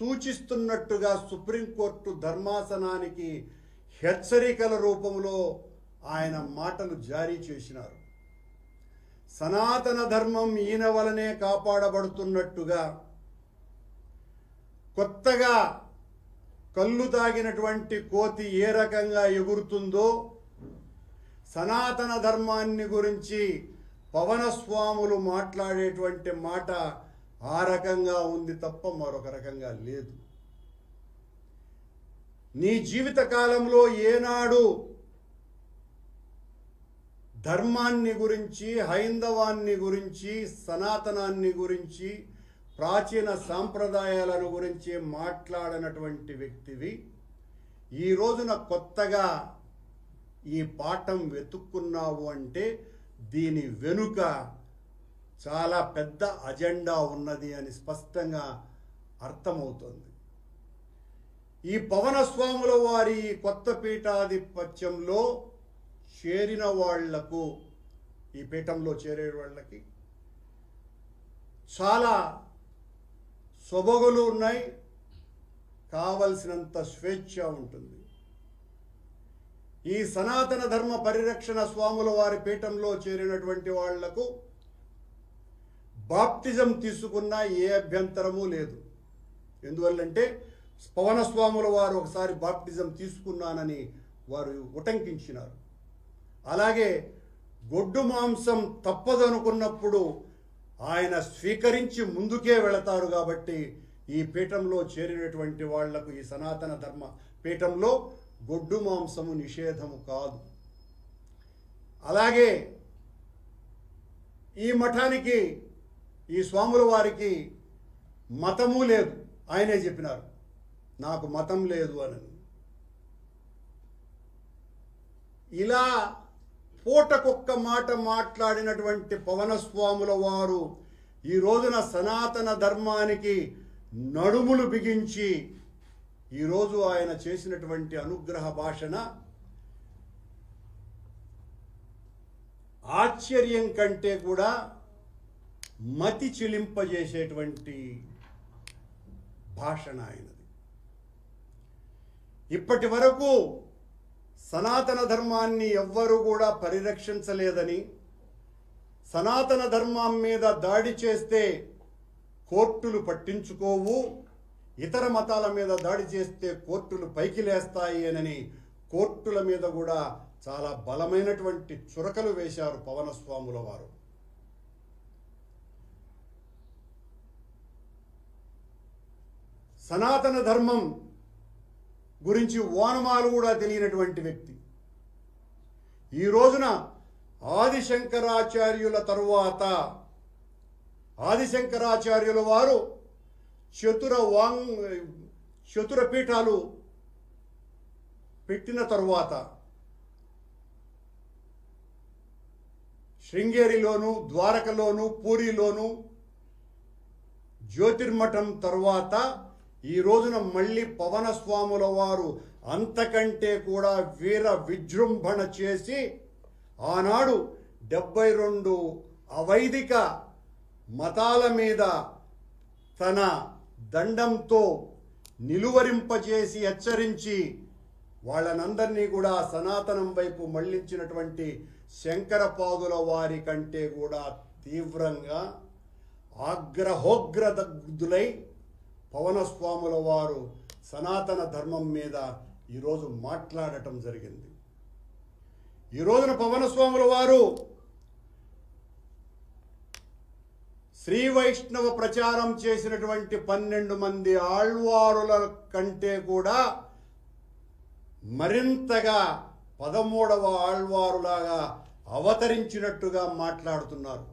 సూచిస్తున్నట్టుగా supreme court ధర్మాసనానికి హెచ్చరికల రూపంలో ఆయన మాటలు జారీ చేసినారు. సనాతన ధర్మం ఈయన వలనే కాపాడబడుతున్నట్టుగా, కొత్తగా కళ్ళు తాగినటువంటి కోతి ఏ రకంగా ఎగురుతుందో సనాతన ధర్మాన్ని గురించి పవనస్వాములు మాట్లాడేటువంటి మాట ఆ రకంగా ఉంది తప్ప మరొక రకంగా లేదు. నీ జీవిత కాలంలో ఏనాడు ధర్మాన్ని గురించి, హైందవాన్ని గురించి, సనాతనాన్ని గురించి, ప్రాచీన సాంప్రదాయాలను గురించి మాట్లాడనటువంటి వ్యక్తివి ఈ రోజున కొత్తగా ఈ పాఠం వెతుక్కున్నావు అంటే దీని వెనుక చాలా పెద్ద అజెండా ఉన్నది అని స్పష్టంగా అర్థమవుతుంది. ఈ పవనస్వాముల వారి కొత్త పీఠాధిపత్యంలో చేరిన వాళ్లకు, ఈ పీఠంలో చేరే వాళ్ళకి చాలా సొబగులు ఉన్నాయి, కావలసినంత స్వేచ్ఛ ఉంటుంది. ఈ సనాతన ధర్మ పరిరక్షణ స్వాముల వారి పీఠంలో చేరినటువంటి వాళ్లకు బాప్టిజం తీసుకున్నా ఏ అభ్యంతరము లేదు. ఎందువల్లంటే పవనస్వాముల వారు ఒకసారి బాప్టిజం తీసుకున్నానని వారు ఉటంకించినారు. అలాగే గొడ్డు మాంసం తప్పదనుకున్నప్పుడు ఆయన స్వీకరించి ముందుకే వెళతారు. కాబట్టి ఈ పీఠంలో చేరినటువంటి వాళ్లకు, ఈ సనాతన ధర్మ పీఠంలో గొడ్డు మాంసము నిషేధము కాదు. అలాగే ఈ మఠానికి, ఈ స్వాముల వారికి మతము లేదు. ఆయనే చెప్పినారు, నాకు మతం లేదు అని. ఇలా పూటకొక్క మాట మాట్లాడినటువంటి పవనస్వాముల వారు ఈ రోజున సనాతన ధర్మానికి నడుములు బిగించి ఈరోజు ఆయన చేసినటువంటి అనుగ్రహ భాషణ ఆశ్చర్యం కంటే కూడా మతి చిలింపజేసేటువంటి భాషణ ఆయనది. ఇప్పటి వరకు సనాతన ధర్మాన్ని ఎవ్వరూ కూడా పరిరక్షించలేదని, సనాతన ధర్మం మీద దాడి చేస్తే కోర్టులు పట్టించుకోవు, ఇతర మతాల మీద దాడి చేస్తే కోర్టులు పైకి లేస్తాయి అని కోర్టుల మీద కూడా చాలా బలమైనటువంటి చురకలు వేశారు పవనస్వాముల వారు. సనాతన ధర్మం గురించి ఓనమాలు కూడా తెలియనటువంటి వ్యక్తి ఈ రోజున ఆదిశంకరాచార్యుల తరువాత, ఆదిశంకరాచార్యుల వారు చతుర పీఠాలు పెట్టిన తరువాత శృంగేరిలోను, ద్వారకలోను, పూరిలోను జ్యోతిర్మఠం తరువాత ఈ రోజున మళ్ళీ పవనస్వాముల వారు అంతకంటే కూడా వీర విజృంభణ చేసి ఆనాడు 72 అవైదిక మతాల మీద తన దండంతో నిలువరింపజేసి హెచ్చరించి వాళ్ళనందరినీ కూడా సనాతనం వైపు మళ్లించినటువంటి శంకరపాదుల వారి కంటే కూడా తీవ్రంగా ఆగ్రహోగ్రదగ్ధులై పవనస్వాముల వారు సనాతన ధర్మం మీద ఈరోజు మాట్లాడటం జరిగింది. ఈ రోజున పవనస్వాముల వారు శ్రీ వైష్ణవ ప్రచారం చేసినటువంటి 12 మంది ఆళ్వారుల కంటే కూడా మరింతగా 13వ ఆళ్వారులాగా అవతరించినట్టుగా మాట్లాడుతున్నారు.